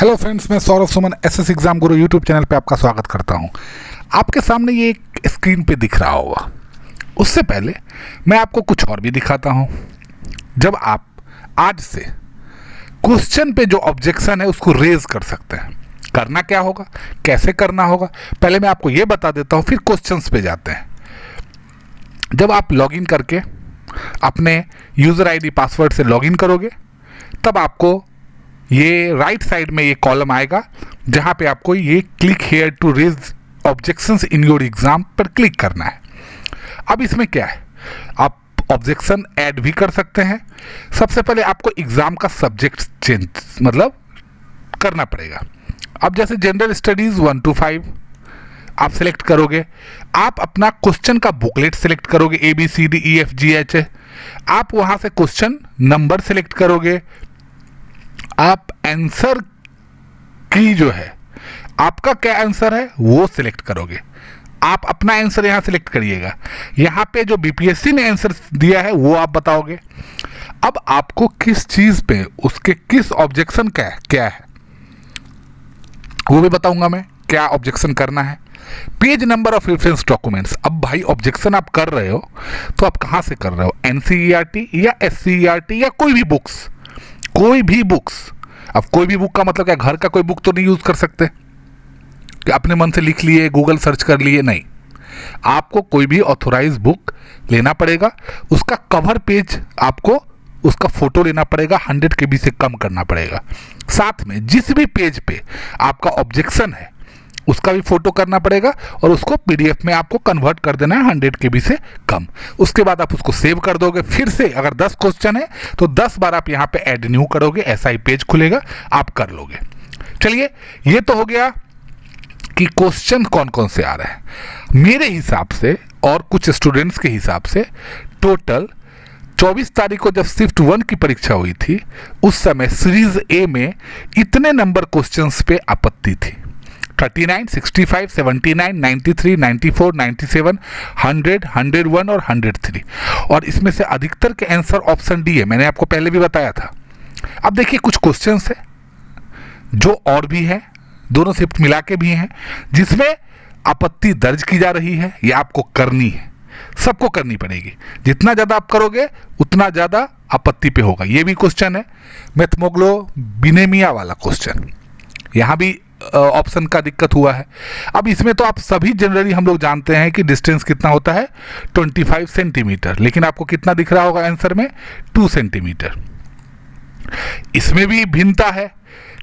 Hello friends, मैं Saurabh Suman SS exam गुरु YouTube channel पे आपका स्वागत करता हूं। आपके सामने ये एक स्क्रीन पे दिख रहा होगा। उससे पहले मैं आपको कुछ और भी दिखाता हूं। जब आप आज से क्वेश्चन पे जो ऑब्जेक्शन है उसको रेज कर सकते हैं, करना क्या होगा, कैसे करना होगा, पहले मैं आपको ये बता देता हूँ, फिर क्वेश्चंस पे जाते हैं। जब आप लॉगिन करके अपने यूज़र आईडी पासवर्ड से लॉगिन करोगे तब आपको ये राइट साइड में ये कॉलम आएगा जहाँ पे आपको ये click here to raise objections in your exam पर क्लिक करना है। अब इसमें क्या है, आप ऑब्जेक्शन ऐड भी कर सकते हैं। सबसे पहले आपको एग्जाम का सब्जेक्ट चेंज मतलब करना पड़ेगा। अब जैसे जनरल स्टडीज़ 1 to 5 आप सिलेक्ट करोगे, आप अपना क्वेश्चन का बुकलेट सिलेक्ट करोगे ABCDEFGH। आप वहाँ से क्वेश्चन नंबर सिलेक्ट करोगे। आप आंसर की जो है आपका क्या आंसर है वो सिलेक्ट करोगे। आप अपना आंसर यहाँ सिलेक्ट करिएगा। यहाँ पे जो बीपीएससी ने आंसर दिया है वो आप बताओगे। अब आपको किस चीज़ पे उसके किस ऑब्जेक्शन क्या है वो भी बताऊंगा मैं, क्या ऑब्जेक्शन करना है। Page number of reference documents. अब भाई ऑब्जेक्शन आप कर रहे हो तो आप कहाँ से कर रहे हो, NCERT या SCERT या कोई भी बुक्स, कोई भी बुक्स। अब कोई भी बुक का मतलब क्या, घर का कोई बुक तो नहीं यूज़ कर सकते कि अपने मन से लिख लिए, गूगल सर्च कर लिए, नहीं। आपको कोई भी ऑथोराइज बुक लेना पड़ेगा, उसका कवर पेज आपको उसका फोटो लेना पड़ेगा, 100 KB से कम करना पड़ेगा। साथ में जिस भी पेज पे आपका ऑब्जेक्शन है उसका भी फोटो करना पड़ेगा और उसको PDF में आपको कन्वर्ट कर देना है 100 KB से कम। उसके बाद आप उसको सेव कर दोगे। फिर से अगर 10 क्वेश्चन है तो 10 बार आप यहाँ पे ऐड न्यू करोगे, ऐसा ही पेज खुलेगा, आप कर लोगे। चलिए, ये तो हो गया कि क्वेश्चन कौन कौन से आ रहे हैं। मेरे हिसाब से और कुछ स्टूडेंट्स के हिसाब से टोटल 24 तारीख को जब शिफ्ट 1 की परीक्षा हुई थी उस समय सीरीज A में इतने नंबर क्वेश्चंस पे आपत्ति थी। 39, 65, 79, 93, 94, 97, 100, 101 और 103। और इसमें से अधिकतर के आंसर ऑप्शन डी है, मैंने आपको पहले भी बताया था। अब देखिए कुछ क्वेश्चंस है जो और भी है, दोनों शिफ्ट मिला के भी हैं, जिसमें आपत्ति दर्ज की जा रही है। ये आपको करनी है, सबको करनी पड़ेगी। जितना ज़्यादा आप करोगे उतना ज़्यादा आपत्ति पे होगा। ये भी क्वेश्चन है मैथमोग्लो बिनेमिया वाला क्वेश्चन, यहाँ भी ऑप्शन का दिक्कत हुआ है। अब इसमें तो आप सभी जनरली हम लोग जानते हैं कि डिस्टेंस कितना होता है 25 सेंटीमीटर, लेकिन आपको कितना दिख रहा होगा आंसर में 2 सेंटीमीटर। इसमें भी भिन्नता है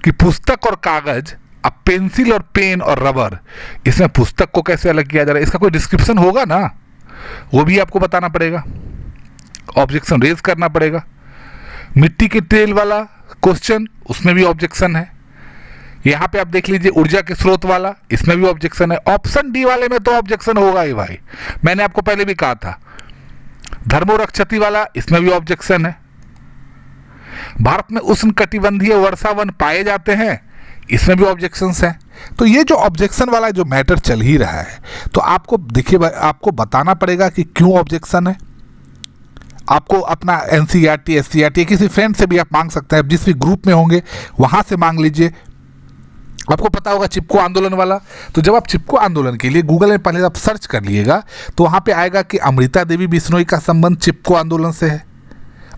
कि पुस्तक और कागज, अब पेंसिल और पेन और रबर, इसमें पुस्तक को कैसे अलग किया जा रहा है, इसका कोई डिस्क्रिप्शन होगा ना, वो भी आपको बताना पड़ेगा, ऑब्जेक्शन रेज करना पड़ेगा। मिट्टी के तेल वाला क्वेश्चन, उसमें भी ऑब्जेक्शन है। यहाँ पे आप देख लीजिए ऊर्जा के स्रोत वाला, इसमें भी ऑब्जेक्शन है। ऑप्शन डी वाले में तो ऑब्जेक्शन होगा ही भाई, मैंने आपको पहले भी कहा था। धर्मोरक्षति वाला, इसमें भी ऑब्जेक्शन है। भारत में उष्णकटिबंधीय वर्षावन पाए जाते हैं, इसमें भी ऑब्जेक्शंस हैं। तो ये जो ऑब्जेक्शन वाला जो मैटर चल ही रहा है, तो आपको देखिए, आपको बताना पड़ेगा कि क्यों ऑब्जेक्शन है। आपको अपना NCERT SCERT किसी फ्रेंड से भी आप मांग सकते हैं, जिस भी ग्रुप में होंगे वहाँ से मांग लीजिए। आपको पता होगा चिपको आंदोलन वाला, तो जब आप चिपको आंदोलन के लिए गूगल में पहले आप सर्च कर लिएगा तो वहाँ पे आएगा कि अमृता देवी बिश्नोई का संबंध चिपको आंदोलन से है,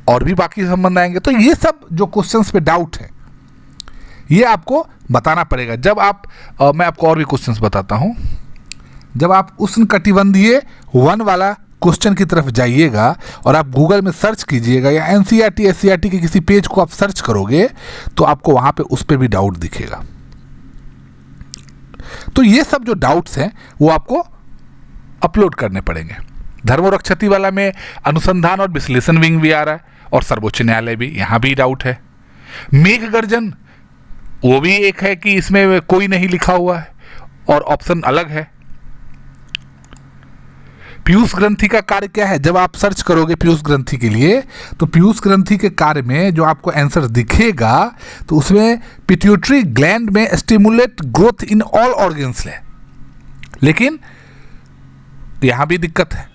और भी बाकी संबंध आएंगे। तो ये सब जो क्वेश्चंस पे डाउट है ये आपको बताना पड़ेगा। जब आप मैं आपको और भी क्वेश्चंस बताता हूँ। जब आप उष्णकटिबंधीय वन वाला क्वेश्चन की तरफ जाइएगा और आप गूगल में सर्च कीजिएगा या NCERT SCERT के किसी पेज को आप सर्च करोगे तो आपको वहाँ पे उस पर भी डाउट दिखेगा। तो ये सब जो डाउट्स हैं वो आपको अपलोड करने पड़ेंगे। धर्मोरक्षति वाला में अनुसंधान और विश्लेषण विंग भी आ रहा है और सर्वोच्च न्यायालय भी, यहाँ भी डाउट है। मेघ गर्जन वो भी एक है कि इसमें कोई नहीं लिखा हुआ है और ऑप्शन अलग है। पीयूष ग्रंथि का कार्य क्या है, जब आप सर्च करोगे पीयूष ग्रंथि के लिए तो पीयूष ग्रंथि के कार्य में जो आपको आंसर दिखेगा तो उसमें पिट्यूटरी ग्लैंड में stimulate growth in all organs है, लेकिन यहाँ भी दिक्कत है।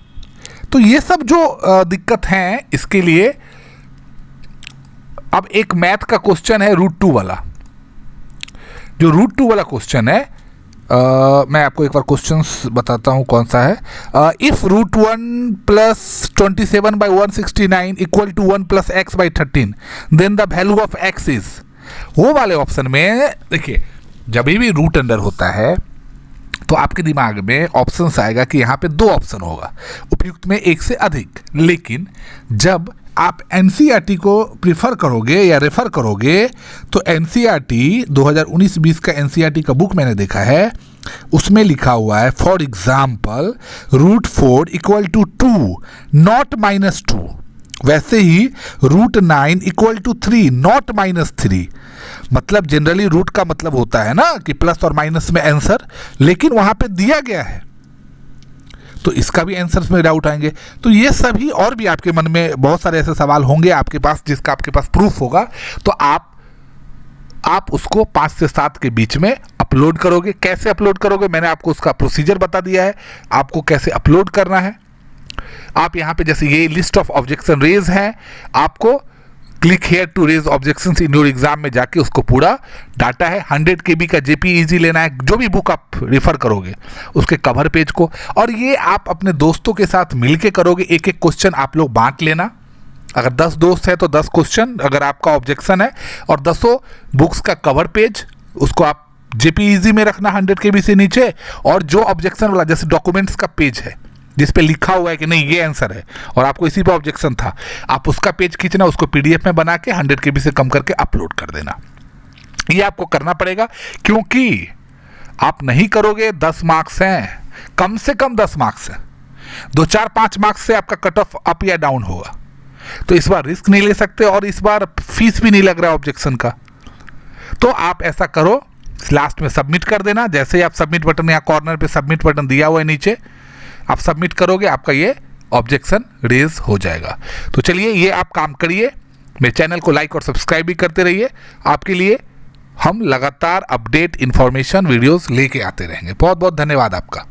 तो ये सब जो दिक्कत है, इसके लिए अब एक मैथ का क्वेश्चन है √2 वाला। जो रूट 2 वाला क्वेश्चन है, मैं आपको एक बार क्वेश्चंस बताता हूँ कौन सा है। If root 1 plus 27/169 equal to 1 plus x by 13 then the value of x is, वो वाले ऑप्शन में देखिए जब भी रूट अंडर होता है तो आपके दिमाग में ऑप्शंस आएगा कि यहाँ पे 2 ऑप्शन होगा, उपयुक्त में 1 से अधिक। लेकिन जब आप एनसीईआरटी को प्रीफर करोगे या रेफर करोगे तो एनसीईआरटी 2019-20 का एनसीईआरटी का बुक मैंने देखा है, उसमें लिखा हुआ है for example root 4 equal to 2 not -2, वैसे ही रूट 9 इक्वल टू 3 नॉट -3। मतलब जनरली रूट का मतलब होता है ना कि प्लस और माइनस में आंसर, लेकिन वहां पे दिया गया है तो इसका भी आंसर्स में डाउट आएंगे। तो ये सभी और भी आपके मन में बहुत सारे ऐसे सवाल होंगे आपके पास जिसका आपके पास प्रूफ होगा, तो आप उसको 5 से 7 के बीच में अपलोड करोगे। कैसे अपलोड करोगे, मैंने आपको उसका प्रोसीजर बता दिया है, आपको कैसे अपलोड करना है। आप यहाँ पे जैसे ये लिस्ट ऑफ ऑब्जेक्शन रेज है, आपको click here to raise objections in your exam में जाके उसको पूरा डाटा है 100 KB का JPEG लेना है, जो भी बुक आप रेफर करोगे उसके कवर पेज को, और ये आप अपने दोस्तों के साथ मिलके करोगे। एक एक क्वेश्चन आप लोग बांट लेना, अगर 10 दोस्त है तो 10 क्वेश्चन अगर आपका ऑब्जेक्शन है, और 10 बुक्स का कवर पेज उसको आप JPEG में रखना 100 KB से नीचे, और जो ऑब्जेक्शन वाला जैसे डॉक्यूमेंट्स का पेज है जिस पे लिखा हुआ है कि नहीं ये आंसर है और आपको इसी पे ऑब्जेक्शन था, आप उसका पेज खींचना, उसको PDF में बना के 100 KB से कम करके अपलोड कर देना। ये आपको करना पड़ेगा, क्योंकि आप नहीं करोगे 10 मार्क्स हैं, कम से कम 10 मार्क्स हैं, 2 4 5 मार्क्स से आपका कट ऑफ अप या डाउन होगा। तो इस बार रिस्क नहीं ले सकते और इस बार फीस भी नहीं लग रहा ऑब्जेक्शन का। तो आप ऐसा करो, लास्ट में सबमिट कर देना। जैसे ही आप सबमिट बटन, यहाँ कॉर्नर पे सबमिट बटन दिया हुआ है नीचे, आप सबमिट करोगे आपका ये ऑब्जेक्शन रेज हो जाएगा। तो चलिए ये आप काम करिए, मेरे चैनल को लाइक और सब्सक्राइब भी करते रहिए। आपके लिए हम लगातार अपडेट इन्फॉर्मेशन वीडियोस लेके आते रहेंगे। बहुत बहुत धन्यवाद आपका।